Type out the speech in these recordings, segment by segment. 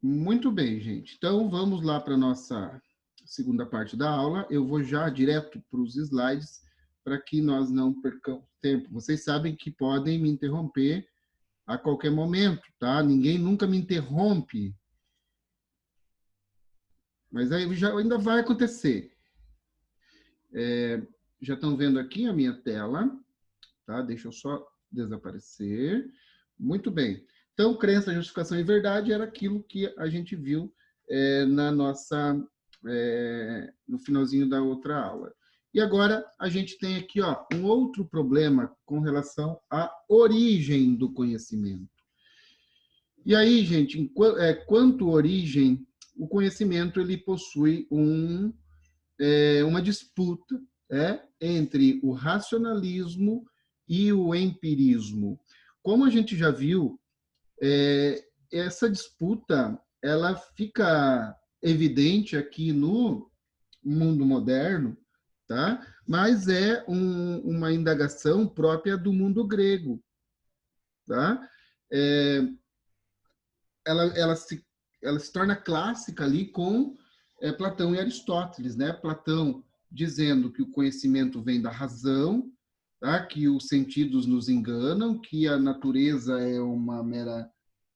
Muito bem, gente. Então, vamos lá para a nossa segunda parte da aula. Eu vou já direto para os slides, para que nós não percamos tempo. Vocês sabem que podem me interromper a qualquer momento, tá? Ninguém nunca me interrompe, mas aí já ainda vai acontecer. Já estão vendo aqui a minha tela, tá? Deixa eu só desaparecer. Muito bem. Então, crença, justificação e verdade era aquilo que a gente viu na nossa no finalzinho da outra aula. E agora a gente tem aqui um outro problema com relação à origem do conhecimento. E aí, gente, quanto origem, o conhecimento ele possui uma disputa entre o racionalismo e o empirismo. Como a gente já viu, essa disputa ela fica evidente aqui no mundo moderno, tá? Mas é uma indagação própria do mundo grego, tá? É, ela se torna clássica ali com Platão e Aristóteles, né? Platão dizendo que o conhecimento vem da razão, tá? Que os sentidos nos enganam, que a natureza é uma mera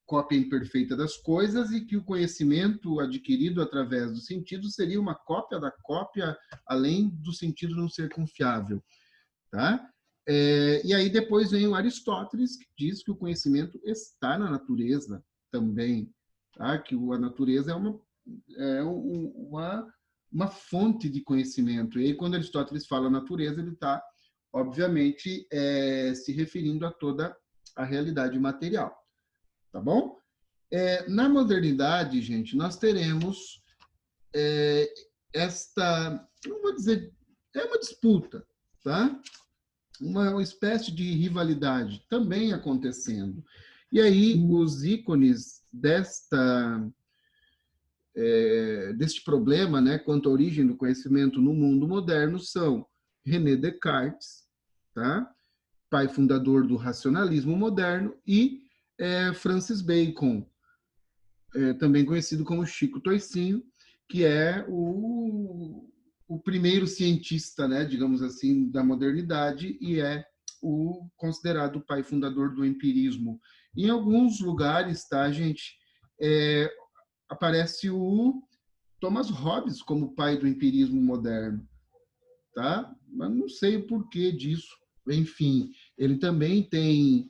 cópia imperfeita das coisas e que o conhecimento adquirido através do sentido seria uma cópia da cópia, além do sentido não ser confiável, tá? E aí depois vem o Aristóteles, que diz que o conhecimento está na natureza também, tá? Que a natureza uma fonte de conhecimento. E aí, quando Aristóteles fala natureza, ele está, obviamente, se referindo a toda a realidade material, tá bom? Na modernidade, gente, nós teremos não vou dizer, é uma disputa, tá? Uma espécie de rivalidade também acontecendo. E aí, os ícones deste problema, né, quanto à origem do conhecimento no mundo moderno, são René Descartes, tá? Pai fundador do racionalismo moderno, e Francis Bacon, também conhecido como Chico Toicinho, que é o primeiro cientista, né, digamos assim, da modernidade, e é o considerado pai fundador do empirismo. Em alguns lugares, tá, gente, aparece o Thomas Hobbes como pai do empirismo moderno, tá? Mas não sei o porquê disso. Enfim, ele também tem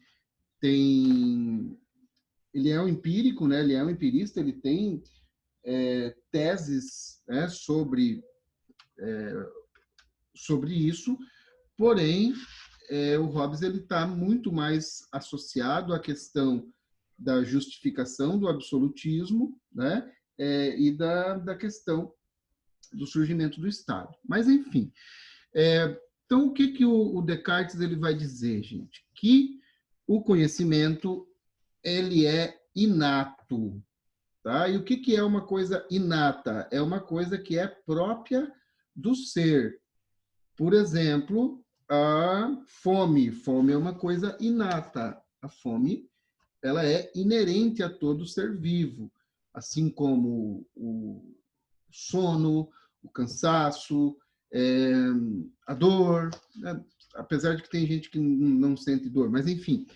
ele é um empírico, né? Ele é um empirista, ele tem teses, né, sobre isso, porém, o Hobbes está muito mais associado à questão da justificação do absolutismo, né, e da questão do surgimento do Estado. Mas, enfim. Então, o que o Descartes ele vai dizer, gente? Que o conhecimento ele é inato. Tá? E o que é uma coisa inata? É uma coisa que é própria do ser. Por exemplo, a fome. Fome é uma coisa inata. A fome ela é inerente a todo ser vivo, assim como o sono, o cansaço, a dor, né? Apesar de que tem gente que não sente dor, mas enfim,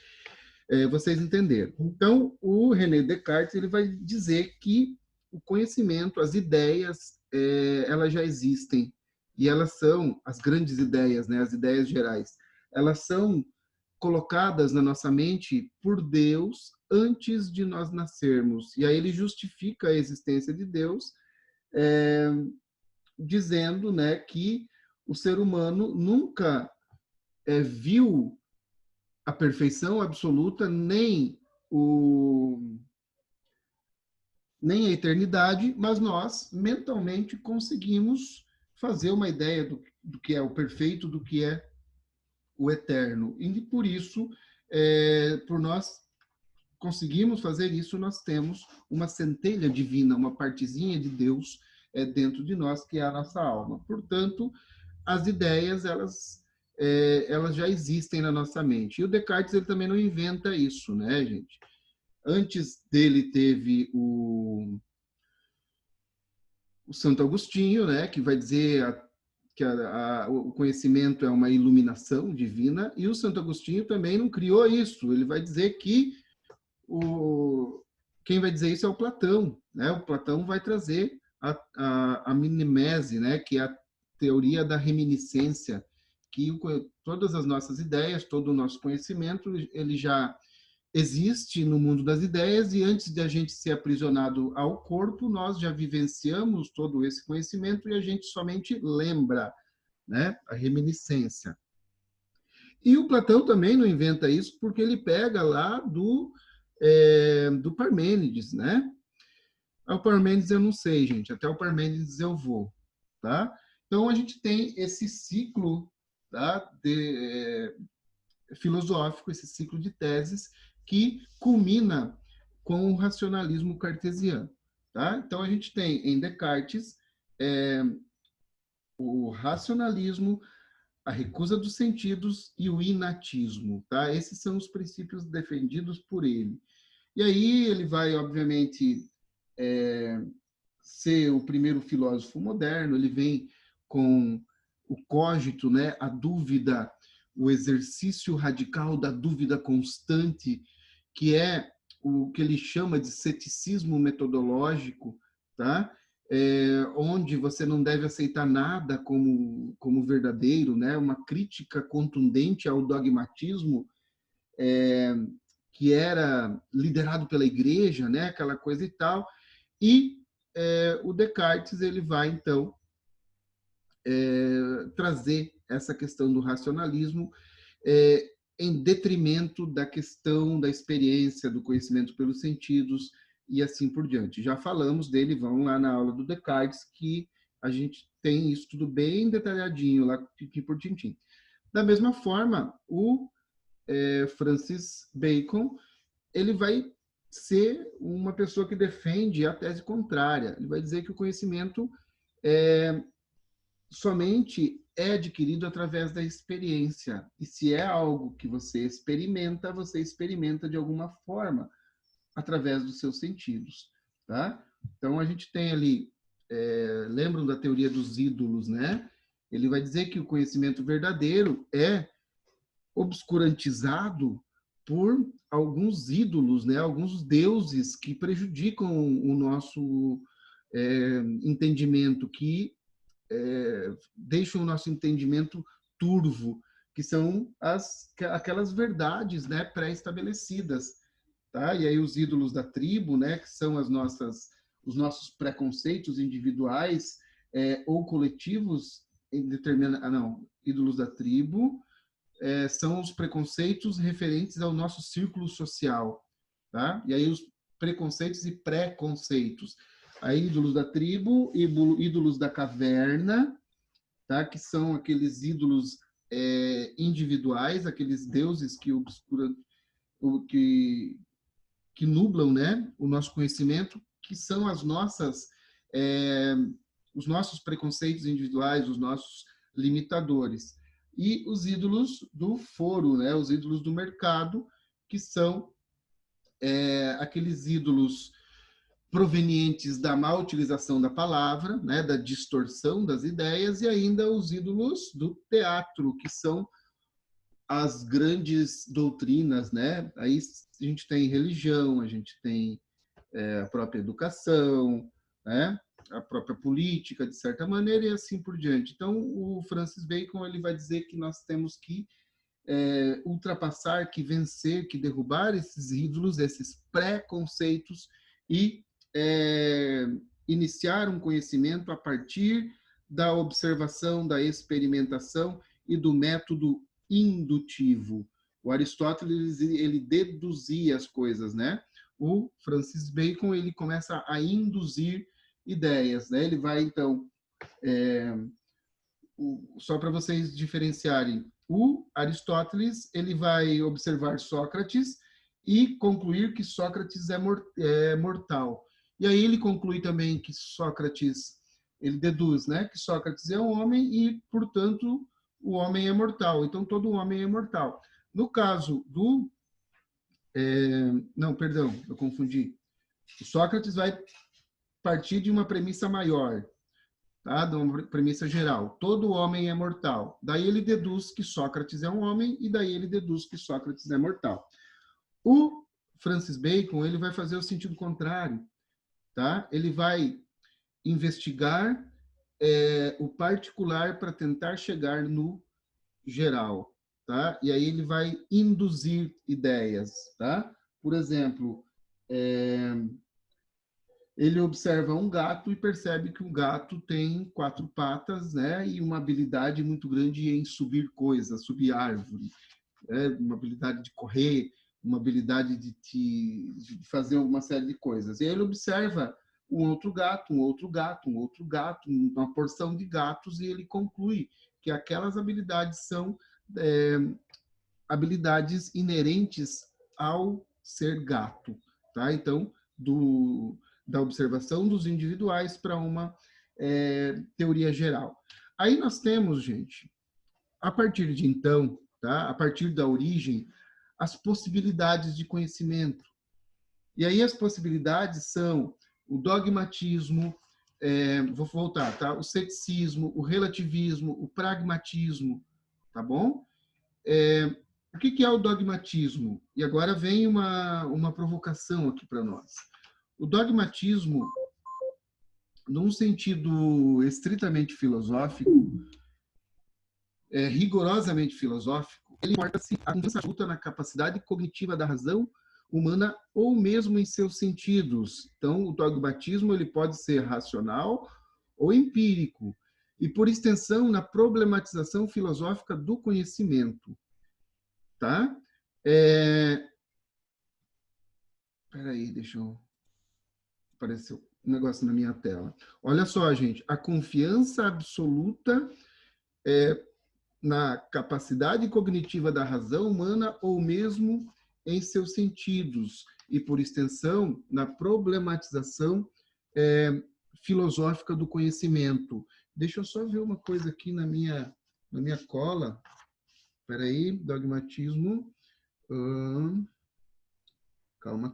vocês entenderam. Então, o René Descartes ele vai dizer que o conhecimento, as ideias, elas já existem e elas são as grandes ideias, né, as ideias gerais. Elas são colocadas na nossa mente por Deus antes de nós nascermos. E aí ele justifica a existência de Deus, dizendo, né, que o ser humano nunca viu a perfeição absoluta, nem a eternidade, mas nós mentalmente conseguimos fazer uma ideia do que é o perfeito, do que é o eterno. E por isso, por nós conseguimos fazer isso, nós temos uma centelha divina, uma partezinha de Deus dentro de nós, que é a nossa alma. Portanto, as ideias, elas já existem na nossa mente. E o Descartes ele também não inventa isso, né, gente? Antes dele teve o Santo Agostinho, né, que vai dizer que o conhecimento é uma iluminação divina, e o Santo Agostinho também não criou isso. Ele vai dizer que quem vai dizer isso é o Platão, né? O Platão vai trazer a minimese, né, que é a teoria da reminiscência, que todas as nossas ideias, todo o nosso conhecimento, ele já existe no mundo das ideias, e antes de a gente ser aprisionado ao corpo, nós já vivenciamos todo esse conhecimento e a gente somente lembra, né? A reminiscência. E o Platão também não inventa isso porque ele pega lá do Parmênides, né? O Parmênides eu não sei, gente, até o Parmênides eu vou, tá? Então a gente tem esse ciclo, tá? Filosófico, esse ciclo de teses que culmina com o racionalismo cartesiano. Tá? Então, a gente tem em Descartes o racionalismo, a recusa dos sentidos e o inatismo. Tá? Esses são os princípios defendidos por ele. E aí ele vai, obviamente, ser o primeiro filósofo moderno, ele vem com o cogito, né, a dúvida, o exercício radical da dúvida constante, que é o que ele chama de ceticismo metodológico, tá? Onde você não deve aceitar nada como verdadeiro, né? Uma crítica contundente ao dogmatismo, que era liderado pela igreja, né? Aquela coisa e tal. E o Descartes ele vai então trazer essa questão do racionalismo em detrimento da questão da experiência, do conhecimento pelos sentidos e assim por diante. Já falamos dele, vão lá na aula do Descartes, que a gente tem isso tudo bem detalhadinho lá, tintim por tintim. Da mesma forma, o Francis Bacon, ele vai ser uma pessoa que defende a tese contrária. Ele vai dizer que o conhecimento somente é adquirido através da experiência. E se é algo que você experimenta de alguma forma, através dos seus sentidos. Tá? Então, a gente tem ali, lembram da teoria dos ídolos, né? Ele vai dizer que o conhecimento verdadeiro é obscurantizado por alguns ídolos, né? Alguns deuses que prejudicam o nosso entendimento, que deixam o nosso entendimento turvo, que são aquelas verdades, né, pré-estabelecidas. Tá? E aí os ídolos da tribo, né, que são os nossos preconceitos individuais ou coletivos, ídolos da tribo, são os preconceitos referentes ao nosso círculo social. Tá? E aí os preconceitos e preconceitos. Aí ídolos da tribo, ídolos da caverna, tá? Que são aqueles ídolos individuais, aqueles deuses que obscuram, que nublam, né, o nosso conhecimento, que são os nossos preconceitos individuais, os nossos limitadores. E os ídolos do foro, né, os ídolos do mercado, que são aqueles ídolos provenientes da má utilização da palavra, né, da distorção das ideias, e ainda os ídolos do teatro, que são as grandes doutrinas, né? Aí a gente tem religião, a gente tem a própria educação, né? A própria política, de certa maneira, e assim por diante. Então, o Francis Bacon ele vai dizer que nós temos que ultrapassar, que vencer, que derrubar esses ídolos, esses preconceitos e iniciar um conhecimento a partir da observação, da experimentação e do método indutivo. O Aristóteles ele deduzia as coisas, né? O Francis Bacon ele começa a induzir ideias, né? Ele vai então só para vocês diferenciarem, o Aristóteles ele vai observar Sócrates e concluir que Sócrates é mortal. E aí ele conclui também que Sócrates, ele deduz, né, que Sócrates é um homem e, portanto, o homem é mortal. Então, todo homem é mortal. No caso do Não, perdão, eu confundi. O Sócrates vai partir de uma premissa maior, tá? De uma premissa geral. Todo homem é mortal. Daí ele deduz que Sócrates é um homem e daí ele deduz que Sócrates é mortal. O Francis Bacon, ele vai fazer o sentido contrário, tá? Ele vai investigar o particular para tentar chegar no geral, tá? E aí ele vai induzir ideias, tá? Por exemplo, ele observa um gato e percebe que o gato tem 4 patas, né? E uma habilidade muito grande em subir coisas, subir árvore, né? Uma habilidade de correr, uma habilidade de fazer uma série de coisas. E aí ele observa um outro gato, um outro gato, um outro gato, uma porção de gatos, e ele conclui que aquelas habilidades são é, habilidades inerentes ao ser gato, tá? Então, da observação dos individuais para uma teoria geral. Aí nós temos, gente, a partir de então, tá? A partir da origem, as possibilidades de conhecimento. E aí as possibilidades são o dogmatismo, vou voltar, tá? O ceticismo, o relativismo, o pragmatismo, tá bom? O que é o dogmatismo? E agora vem uma provocação aqui para nós. O dogmatismo, num sentido estritamente filosófico, rigorosamente filosófico, ele importa-se a confiança absoluta na capacidade cognitiva da razão humana ou mesmo em seus sentidos. Então, o dogmatismo ele pode ser racional ou empírico, e, por extensão, na problematização filosófica do conhecimento. Tá? Peraí, deixa eu... Apareceu um negócio na minha tela. Olha só, gente, a confiança absoluta na capacidade cognitiva da razão humana ou mesmo em seus sentidos e, por extensão, na problematização filosófica do conhecimento. Deixa eu só ver uma coisa aqui na minha cola. Espera aí, dogmatismo. Calma.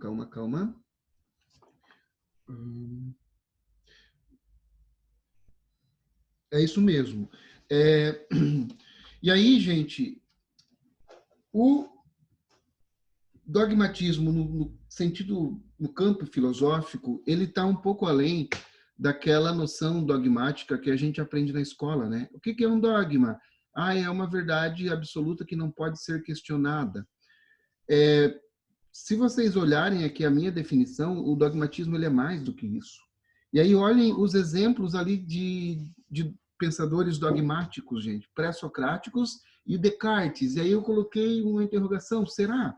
É isso mesmo. E aí, gente, o dogmatismo, no sentido, no campo filosófico, ele está um pouco além daquela noção dogmática que a gente aprende na escola, né? O que é um dogma? É uma verdade absoluta que não pode ser questionada. Se vocês olharem aqui a minha definição, o dogmatismo ele é mais do que isso. E aí olhem os exemplos ali de pensadores dogmáticos, gente, pré-socráticos e Descartes. E aí eu coloquei uma interrogação, será?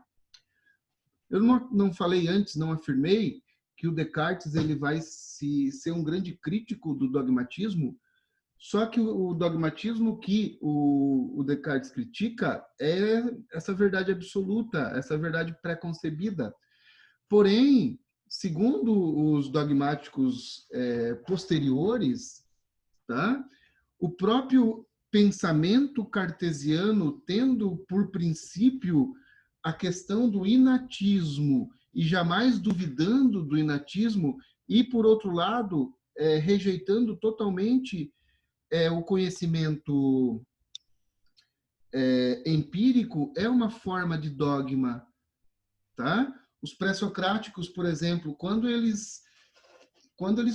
Eu não falei antes, não afirmei que o Descartes ele vai ser um grande crítico do dogmatismo, só que o dogmatismo que o Descartes critica é essa verdade absoluta, essa verdade pré-concebida. Porém, segundo os dogmáticos posteriores, tá? O próprio pensamento cartesiano, tendo por princípio a questão do inatismo e jamais duvidando do inatismo, e, por outro lado, rejeitando totalmente o conhecimento empírico, é uma forma de dogma, tá? Os pré-socráticos, por exemplo, quando eles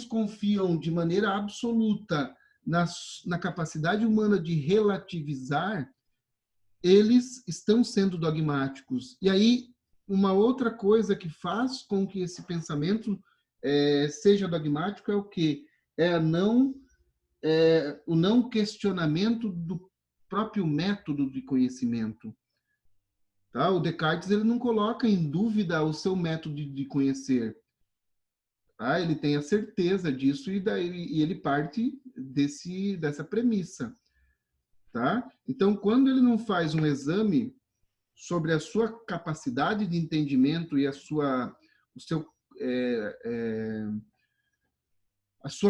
confiam de maneira absoluta na capacidade humana de relativizar, eles estão sendo dogmáticos. E aí, uma outra coisa que faz com que esse pensamento seja dogmático é o quê? O não questionamento do próprio método de conhecimento. Tá? O Descartes ele não coloca em dúvida o seu método de conhecer. Tá? Ele tem a certeza disso e ele parte dessa premissa. Tá? Então, quando ele não faz um exame sobre a sua capacidade de entendimento e a sua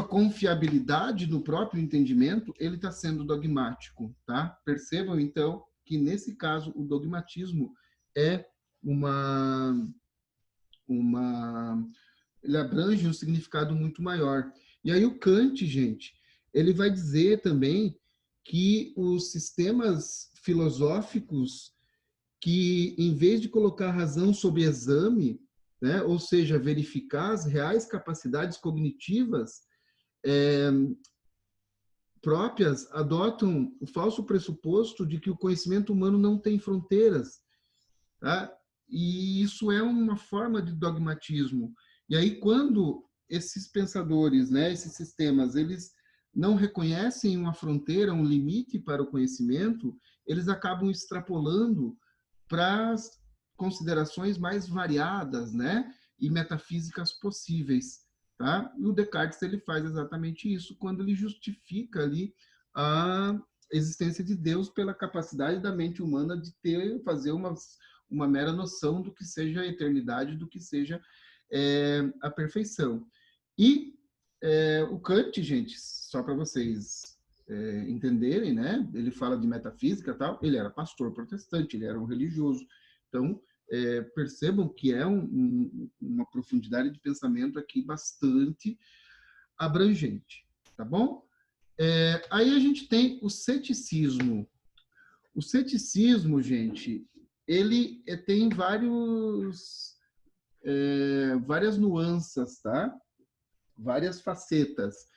confiabilidade no próprio entendimento, ele está sendo dogmático. Tá? Percebam, então, que nesse caso o dogmatismo é uma, ele abrange um significado muito maior. E aí o Kant, gente, ele vai dizer também que os sistemas filosóficos que, em vez de colocar a razão sob exame, né, ou seja, verificar as reais capacidades cognitivas próprias, adotam o falso pressuposto de que o conhecimento humano não tem fronteiras, tá? E isso é uma forma de dogmatismo. E aí, quando esses pensadores, né, esses sistemas, eles não reconhecem uma fronteira, um limite para o conhecimento, eles acabam extrapolando para as considerações mais variadas, né, e metafísicas possíveis, tá? E o Descartes ele faz exatamente isso quando ele justifica ali a existência de Deus pela capacidade da mente humana de fazer uma mera noção do que seja a eternidade, do que seja a perfeição. E o Kant, gente, só para vocês entenderem, né? Ele fala de metafísica e tal, ele era pastor protestante, ele era um religioso. Então, percebam que é uma profundidade de pensamento aqui bastante abrangente, tá bom? Aí a gente tem o ceticismo. O ceticismo, gente, ele tem várias nuances, tá? Várias facetas.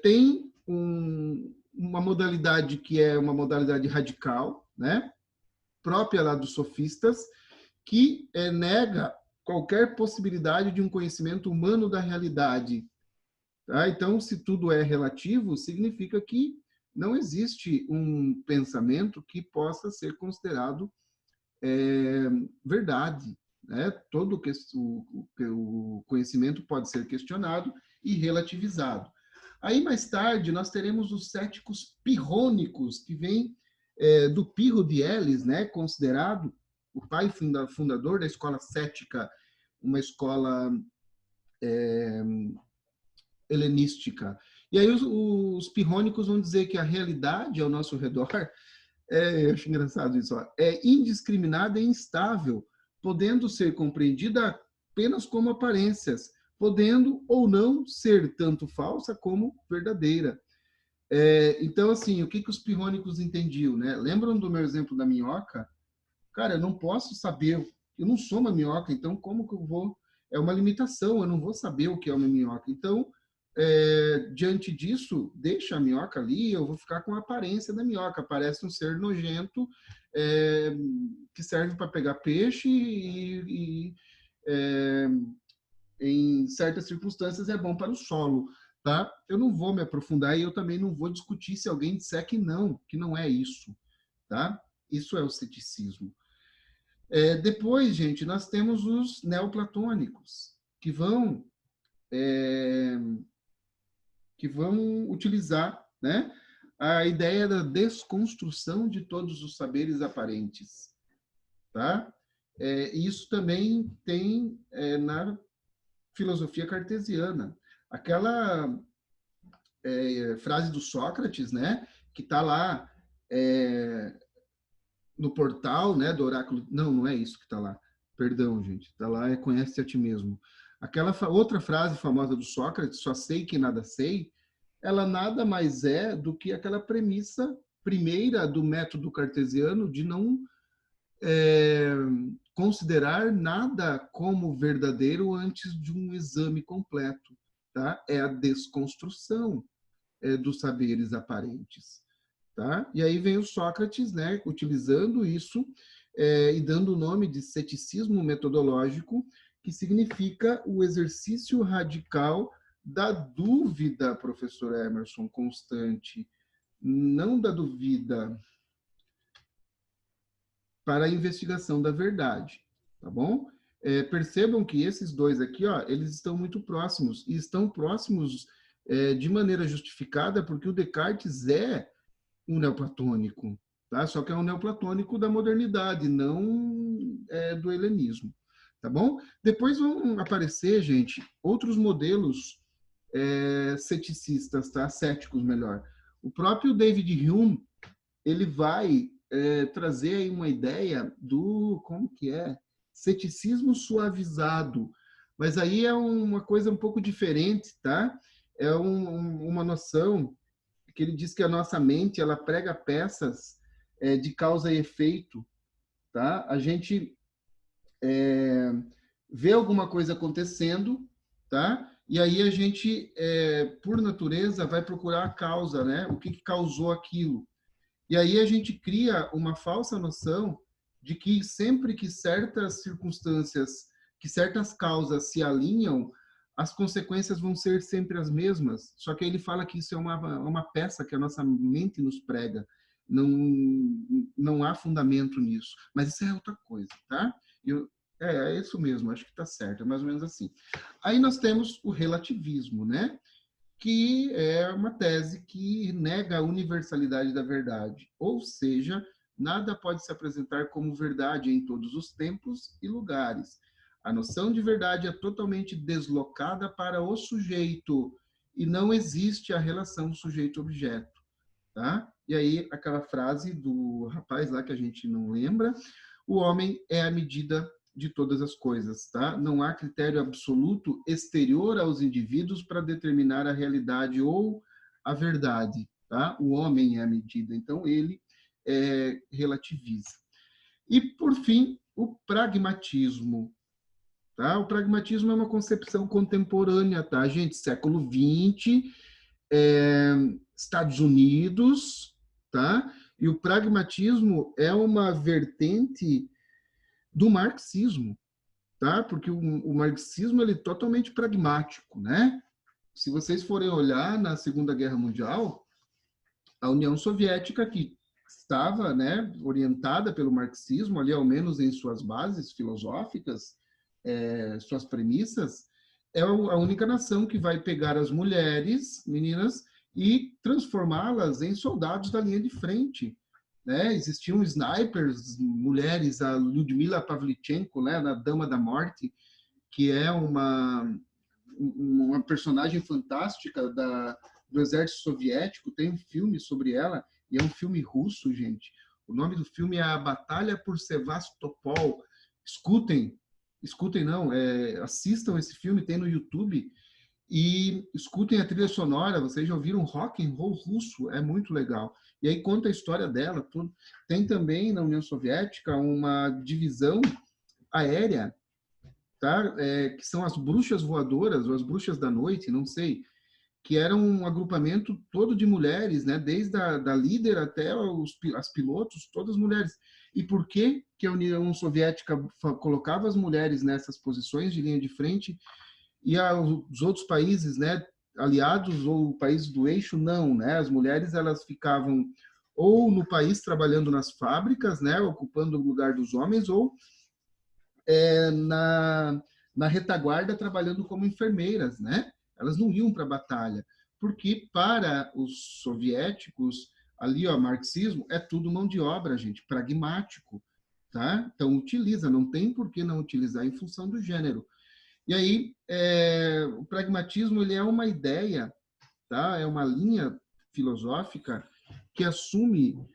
Tem uma modalidade que é uma modalidade radical, né? Própria lá dos sofistas, que nega qualquer possibilidade de um conhecimento humano da realidade. Tá? Então, se tudo é relativo, significa que não existe um pensamento que possa ser considerado verdade. Né? Todo o conhecimento pode ser questionado e relativizado. Aí, mais tarde, nós teremos os céticos pirrônicos, que vêm do Pirro de Elis, né? Considerado o pai fundador da escola cética, uma escola helenística. E aí os pirrônicos vão dizer que a realidade ao nosso redor, eu acho engraçado isso, é indiscriminada e instável, podendo ser compreendida apenas como aparências, podendo ou não ser tanto falsa como verdadeira. Então, assim, o que os pirrônicos entendiam, né? Lembram do meu exemplo da minhoca? Cara, eu não posso saber, eu não sou uma minhoca, então como que eu vou? É uma limitação, eu não vou saber o que é uma minhoca. Então, diante disso, deixa a minhoca ali, eu vou ficar com a aparência da minhoca. Parece um ser nojento que serve para pegar peixe e em certas circunstâncias é bom para o solo. Tá? Eu não vou me aprofundar e eu também não vou discutir se alguém disser que não é isso. Tá? Isso é o ceticismo. Depois, gente, nós temos os neoplatônicos, que vão utilizar, né, a ideia da desconstrução de todos os saberes aparentes. Tá? Isso também tem na filosofia cartesiana. Aquela frase do Sócrates, né, que está lá no portal, né, do oráculo. Não é isso que está lá. Perdão, gente. Está lá, conhece a ti mesmo. Aquela outra frase famosa do Sócrates, só sei que nada sei, ela nada mais é do que aquela premissa primeira do método cartesiano de não considerar nada como verdadeiro antes de um exame completo. Tá? É a desconstrução dos saberes aparentes. Tá? E aí vem o Sócrates, né, utilizando isso e dando o nome de ceticismo metodológico, que significa o exercício radical da dúvida, professor Emerson, constante, não da dúvida para a investigação da verdade, tá bom? Percebam que esses dois aqui, ó, eles estão muito próximos, e estão próximos de maneira justificada, porque o Descartes é um neoplatônico, tá? Só que é um neoplatônico da modernidade, não do helenismo, tá bom? Depois vão aparecer, gente, outros modelos ceticistas, tá? Céticos, melhor. O próprio David Hume, ele vai trazer aí uma ideia do, como que é? ceticismo suavizado. Mas aí é uma coisa um pouco diferente, tá? É uma noção que ele diz que a nossa mente, ela prega peças de causa e efeito, tá? A gente vê alguma coisa acontecendo, tá? E aí a gente, por natureza, vai procurar a causa, né? O que causou aquilo. E aí a gente cria uma falsa noção de que sempre que certas circunstâncias, que certas causas se alinham, as consequências vão ser sempre as mesmas. Só que aí ele fala que isso é uma peça que a nossa mente nos prega. Não, não há fundamento nisso. Mas isso é outra coisa, tá? É isso mesmo, acho que está certo, é mais ou menos assim. Aí nós temos o relativismo, né? Que é uma tese que nega a universalidade da verdade, ou seja, nada pode se apresentar como verdade em todos os tempos e lugares. A noção de verdade é totalmente deslocada para o sujeito e não existe a relação sujeito-objeto, tá? E aí aquela frase do rapaz lá que a gente não lembra, o homem é a medida de todas as coisas, tá? Não há critério absoluto exterior aos indivíduos para determinar a realidade ou a verdade, tá? O homem é a medida, então ele relativiza. E, por fim, o pragmatismo, tá? O pragmatismo é uma concepção contemporânea, tá, gente? Século XX, Estados Unidos, tá? E o pragmatismo é uma vertente do marxismo, tá? Porque o marxismo ele é totalmente pragmático, né? Se vocês forem olhar na Segunda Guerra Mundial, a União Soviética, que estava, né, orientada pelo marxismo, ali ao menos em suas bases filosóficas, suas premissas, é a única nação que vai pegar as mulheres, meninas, e transformá-las em soldados da linha de frente. Né? Existiam snipers, mulheres, a Lyudmila Pavlichenko, né, na Dama da Morte, que é uma personagem fantástica do exército soviético, tem um filme sobre ela, e é um filme russo, gente. O nome do filme é A Batalha por Sevastopol. Escutem não, assistam esse filme, tem no YouTube, e escutem a trilha sonora, vocês já ouviram rock and roll russo, é muito legal. E aí conta a história dela, tudo. Tem também na União Soviética uma divisão aérea, tá? Que são as bruxas voadoras, ou as bruxas da noite, não sei, que era um agrupamento todo de mulheres, né? Desde da líder até as pilotos, todas mulheres. E por que a União Soviética colocava as mulheres nessas posições de linha de frente e os outros países, né, aliados ou países do eixo, não, né? As mulheres elas ficavam ou no país trabalhando nas fábricas, né, ocupando o lugar dos homens, ou na retaguarda trabalhando como enfermeiras, né? Elas não iam para a batalha, porque para os soviéticos, ali, ó, marxismo é tudo mão de obra, gente, pragmático, tá? Então utiliza, não tem por que não utilizar em função do gênero. E aí, o pragmatismo ele é uma ideia, tá? É uma linha filosófica que assume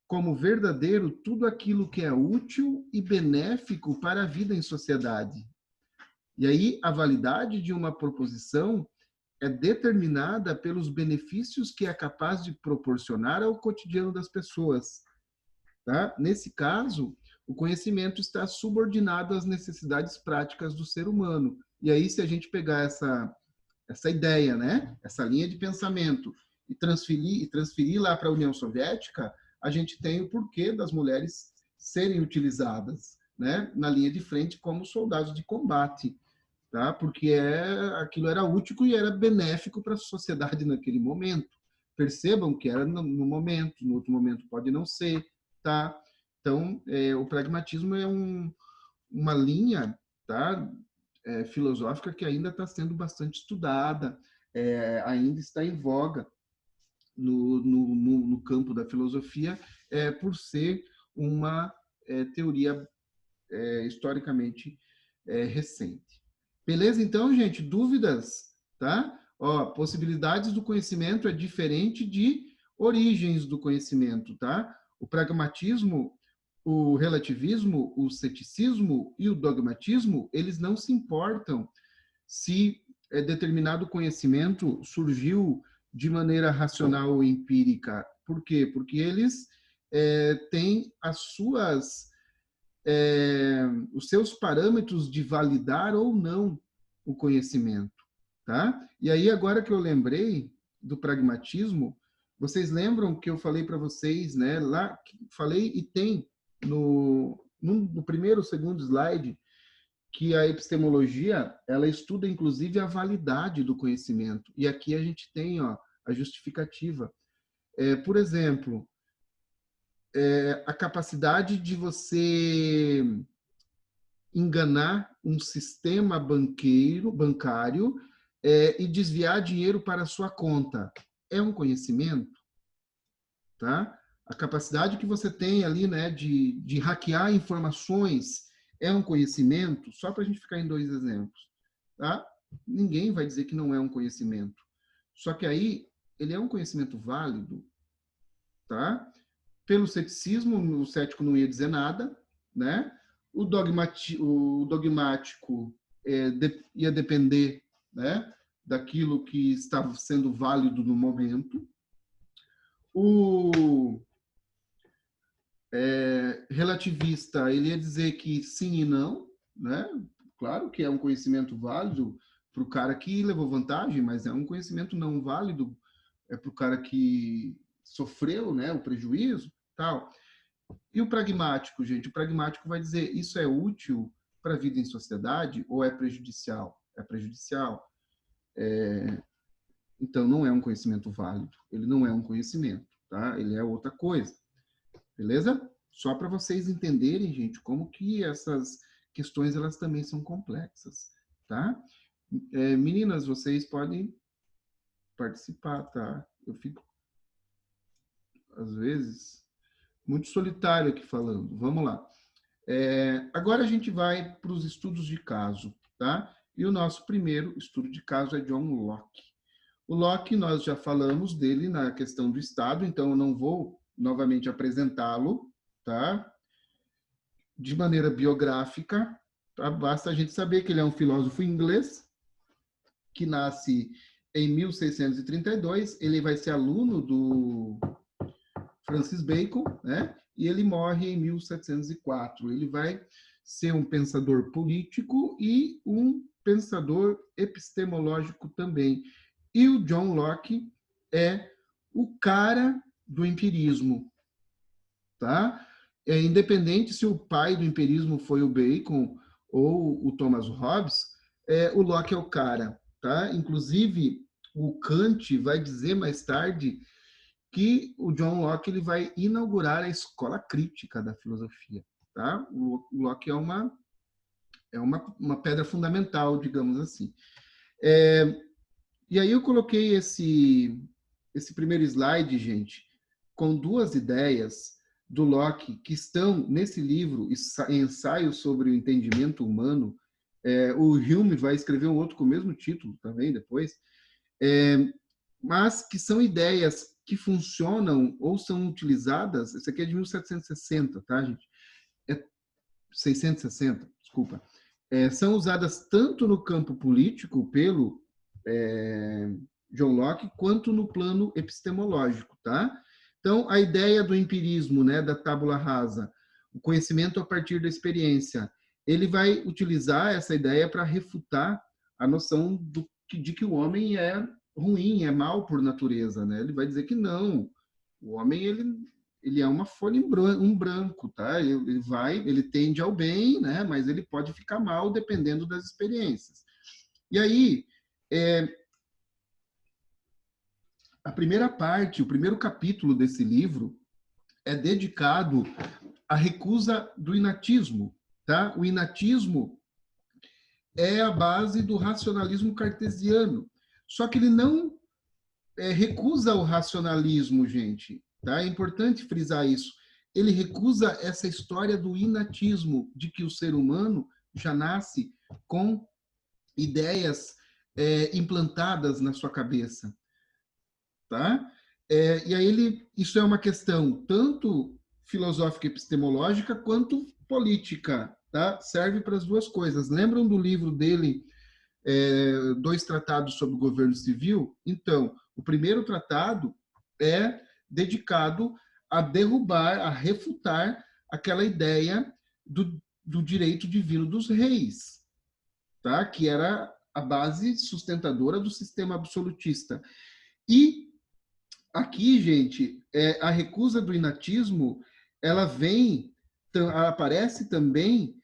como verdadeiro tudo aquilo que é útil e benéfico para a vida em sociedade. E aí, a validade de uma proposição é determinada pelos benefícios que é capaz de proporcionar ao cotidiano das pessoas. Tá? Nesse caso, o conhecimento está subordinado às necessidades práticas do ser humano. E aí, se a gente pegar essa ideia, né? Essa linha de pensamento, e transferir lá para a União Soviética, a gente tem o porquê das mulheres serem utilizadas, né? Na linha de frente como soldados de combate. Tá? Porque aquilo era útil e era benéfico para a sociedade naquele momento. Percebam que era no momento, no outro momento pode não ser, tá? Então, o pragmatismo é uma linha, tá? Filosófica que ainda está sendo bastante estudada, ainda está em voga no campo da filosofia, por ser uma teoria historicamente recente. Beleza? Então, gente, dúvidas, tá? Ó, possibilidades do conhecimento é diferente de origens do conhecimento, tá? O pragmatismo, o relativismo, o ceticismo e o dogmatismo, eles não se importam se determinado conhecimento surgiu de maneira racional ou empírica. Por quê? Porque eles têm os seus parâmetros de validar ou não o conhecimento. Tá? E aí, agora que eu lembrei do pragmatismo, vocês lembram que eu falei para vocês, né? Lá, falei e tem no primeiro, segundo slide, que a epistemologia, ela estuda inclusive a validade do conhecimento. E aqui a gente tem, ó, a justificativa. Por exemplo, a capacidade de você enganar um sistema bancário e desviar dinheiro para a sua conta. É um conhecimento, tá? A capacidade que você tem ali, né, de hackear informações é um conhecimento, só para a gente ficar em 2 exemplos, tá? Ninguém vai dizer que não é um conhecimento. Só que aí, ele é um conhecimento válido, tá? Pelo ceticismo, o cético não ia dizer nada, né? O dogmático ia depender, né, daquilo que estava sendo válido no momento. O relativista, ele ia dizer que sim e não, né? Claro que é um conhecimento válido para o cara que levou vantagem, mas é um conhecimento não válido para o cara que sofreu, né, o prejuízo, tal. E o pragmático, gente? O pragmático vai dizer, isso é útil para a vida em sociedade ou é prejudicial? É prejudicial. Então, não é um conhecimento válido. Ele não é um conhecimento, tá? Ele é outra coisa. Beleza? Só para vocês entenderem, gente, como que essas questões, elas também são complexas, tá? Meninas, vocês podem participar, tá? Eu fico, às vezes, muito solitário aqui falando. Vamos lá. Agora a gente vai para os estudos de caso, tá? E o nosso primeiro estudo de caso é John Locke. O Locke, nós já falamos dele na questão do Estado, então eu não vou novamente apresentá-lo, tá? De maneira biográfica, tá? Basta a gente saber que ele é um filósofo inglês que nasce em 1632, ele vai ser aluno do Francis Bacon, né? E ele morre em 1704. Ele vai ser um pensador político e um pensador epistemológico também. E o John Locke é o cara do empirismo, tá? Independente se o pai do empirismo foi o Bacon ou o Thomas Hobbes, o Locke é o cara, tá? Inclusive, o Kant vai dizer mais tarde que o John Locke ele vai inaugurar a escola crítica da filosofia, tá? O Locke é uma pedra fundamental, digamos assim. E aí eu coloquei esse primeiro slide, gente, com 2 ideias do Locke que estão nesse livro, Ensaio sobre o Entendimento Humano. O Hume vai escrever um outro com o mesmo título também depois, mas que são ideias que funcionam ou são utilizadas. Esse aqui é de 1760, tá, gente? 660, desculpa. São usadas tanto no campo político pelo John Locke, quanto no plano epistemológico, tá? Então, a ideia do empirismo, né, da tábula rasa, o conhecimento a partir da experiência, ele vai utilizar essa ideia para refutar a noção de que o homem é ruim, é mal por natureza, né? Ele vai dizer que não, o homem ele é uma folha em branco, tá? Ele tende ao bem, né? Mas ele pode ficar mal dependendo das experiências. E aí, a primeira parte, o primeiro capítulo desse livro é dedicado à recusa do inatismo, tá? O inatismo é a base do racionalismo cartesiano. Só que ele não recusa o racionalismo, gente, tá? É importante frisar isso. Ele recusa essa história do inatismo, de que o ser humano já nasce com ideias implantadas na sua cabeça. Tá? E aí isso é uma questão tanto filosófica e epistemológica quanto política, tá? Serve para as duas coisas. Lembram do livro dele, Dois Tratados sobre o Governo Civil? Então, o primeiro tratado é dedicado a derrubar, a refutar aquela ideia do direito divino dos reis, tá? Que era a base sustentadora do sistema absolutista. E aqui, gente, a recusa do inatismo, ela ela aparece também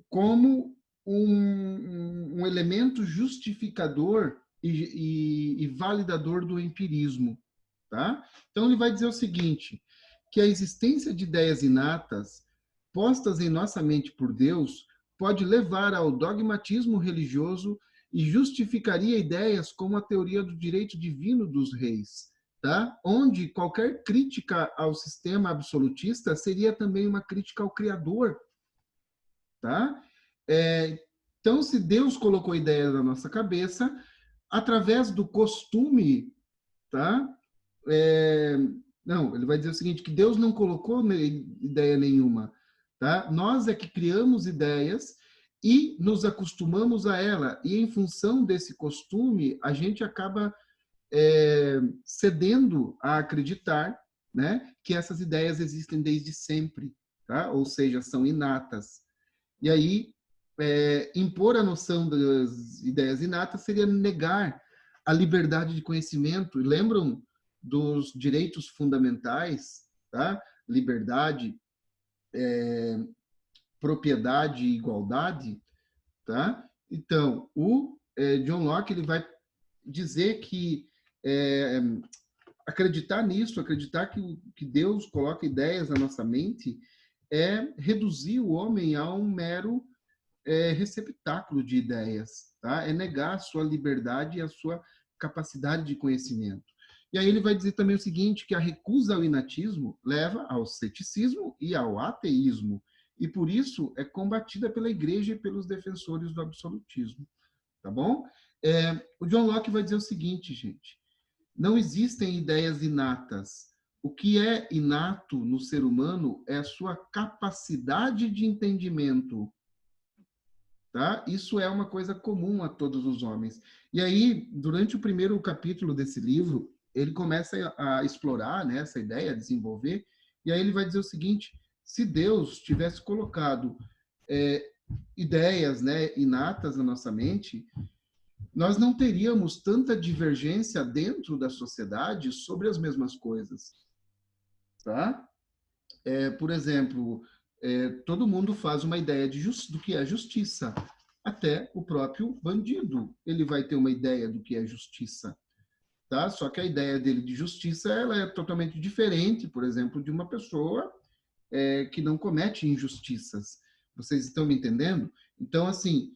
como um elemento justificador e validador do empirismo, tá? Então ele vai dizer o seguinte, que a existência de ideias inatas postas em nossa mente por Deus pode levar ao dogmatismo religioso e justificaria ideias como a teoria do direito divino dos reis, tá? Onde qualquer crítica ao sistema absolutista seria também uma crítica ao Criador, tá? Então, se Deus colocou ideias na nossa cabeça, através do costume, tá? Não, ele vai dizer o seguinte, que Deus não colocou ideia nenhuma, tá? Nós é que criamos ideias e nos acostumamos a ela, e em função desse costume, a gente acaba cedendo a acreditar, né, que essas ideias existem desde sempre, tá? Ou seja, são inatas. E aí, impor a noção das ideias inatas seria negar a liberdade de conhecimento. E lembram dos direitos fundamentais, tá? Liberdade, propriedade e igualdade, tá? Então, o John Locke ele vai dizer que acreditar nisso, acreditar que Deus coloca ideias na nossa mente, é reduzir o homem a um mero receptáculo de ideias, tá? É negar a sua liberdade e a sua capacidade de conhecimento. E aí ele vai dizer também o seguinte, que a recusa ao inatismo leva ao ceticismo e ao ateísmo, e por isso é combatida pela igreja e pelos defensores do absolutismo, tá bom? O John Locke vai dizer o seguinte, gente, não existem ideias inatas. O que é inato no ser humano é a sua capacidade de entendimento. Tá? Isso é uma coisa comum a todos os homens. E aí, durante o primeiro capítulo desse livro, ele começa a explorar, né, essa ideia, a desenvolver, e aí ele vai dizer o seguinte, se Deus tivesse colocado ideias, né, inatas na nossa mente, nós não teríamos tanta divergência dentro da sociedade sobre as mesmas coisas. Tá? Por exemplo, todo mundo faz uma ideia do que é justiça. Até o próprio bandido, ele vai ter uma ideia do que é justiça. Tá? Só que a ideia dele de justiça ela é totalmente diferente, por exemplo, de uma pessoa que não comete injustiças. Vocês estão me entendendo? Então, assim,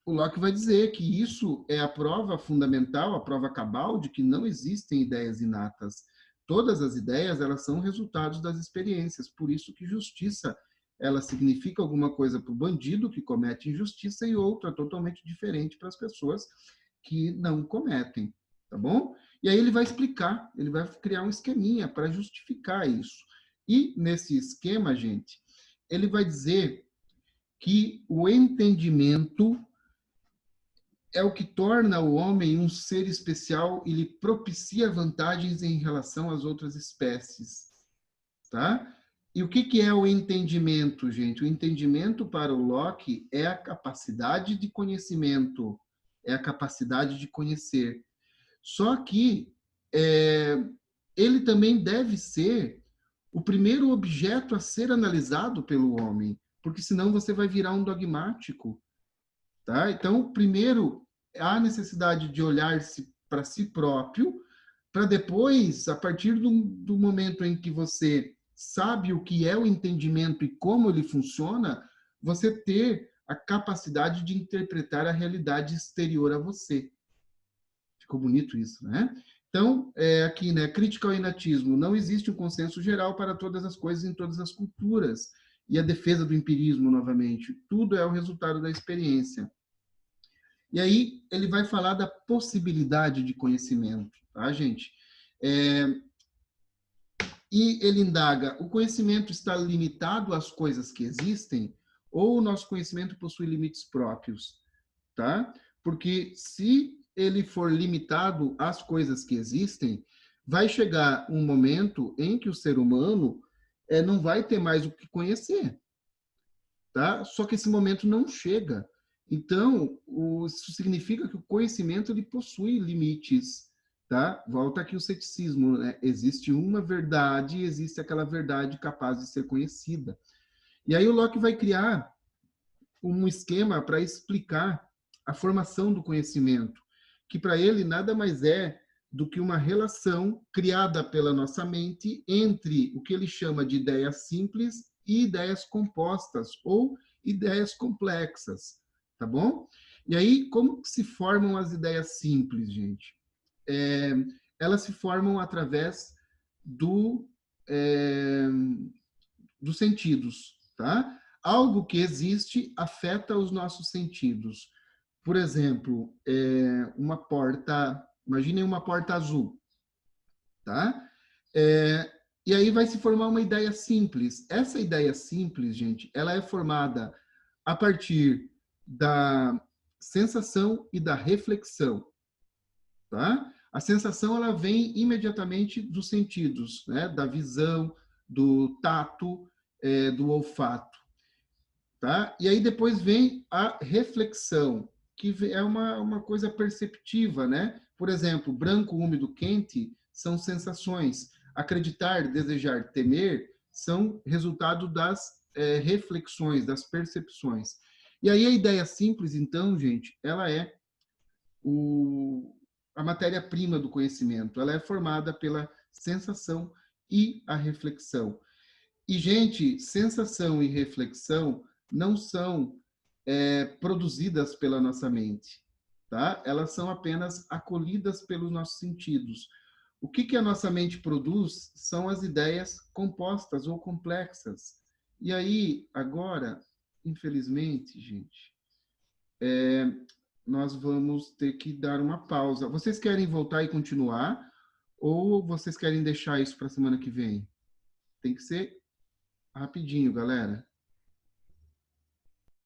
o Locke vai dizer que isso é a prova fundamental, a prova cabal de que não existem ideias inatas. Todas as ideias, elas são resultados das experiências. Por isso que justiça, ela significa alguma coisa para o bandido que comete injustiça e outra totalmente diferente para as pessoas que não cometem, tá bom? E aí ele vai explicar, ele vai criar um esqueminha para justificar isso. E nesse esquema, gente, ele vai dizer que o entendimento é o que torna o homem um ser especial e lhe propicia vantagens em relação às outras espécies, tá? E o que é o entendimento, gente? O entendimento para o Locke é a capacidade de conhecimento, é a capacidade de conhecer. Só que ele também deve ser o primeiro objeto a ser analisado pelo homem, porque senão você vai virar um dogmático, tá? Então, primeiro, há necessidade de olhar-se para si próprio, para depois, a partir do momento em que você sabe o que é o entendimento e como ele funciona, você ter a capacidade de interpretar a realidade exterior a você. Ficou bonito isso, né? Então, aqui, né, crítica ao inatismo. Não existe um consenso geral para todas as coisas em todas as culturas. E a defesa do empirismo, novamente. Tudo é o resultado da experiência. E aí, ele vai falar da possibilidade de conhecimento, tá, gente? E ele indaga, o conhecimento está limitado às coisas que existem ou o nosso conhecimento possui limites próprios? Tá? Porque se ele for limitado às coisas que existem, vai chegar um momento em que o ser humano não vai ter mais o que conhecer, tá? Só que esse momento não chega. Então, isso significa que o conhecimento ele possui limites, tá? Volta aqui o ceticismo, né? Existe uma verdade, existe aquela verdade capaz de ser conhecida. E aí o Locke vai criar um esquema para explicar a formação do conhecimento, que para ele nada mais é do que uma relação criada pela nossa mente entre o que ele chama de ideias simples e ideias compostas ou ideias complexas, tá bom? E aí, como se formam as ideias simples, gente? Elas se formam através é, dos sentidos, tá? Algo que existe afeta os nossos sentidos. Por exemplo, uma porta, imaginem uma porta azul, tá? E aí vai se formar uma ideia simples. Essa ideia simples, gente, ela é formada a partir da sensação e da reflexão, tá? A sensação ela vem imediatamente dos sentidos, né? Da visão, do tato, do olfato, tá? E aí depois vem a reflexão, que é uma coisa perceptiva, né? Por exemplo, branco, úmido, quente são sensações. Acreditar, desejar, temer são resultado das reflexões, das percepções. E aí a ideia simples, então, gente, ela é a matéria-prima do conhecimento. Ela é formada pela sensação e a reflexão. E, gente, sensação e reflexão não são produzidas pela nossa mente, tá? Elas são apenas acolhidas pelos nossos sentidos. O que a nossa mente produz são as ideias compostas ou complexas. E aí, agora, infelizmente, gente, nós vamos ter que dar uma pausa. Vocês querem voltar e continuar? Ou vocês querem deixar isso para a semana que vem? Tem que ser rapidinho, galera.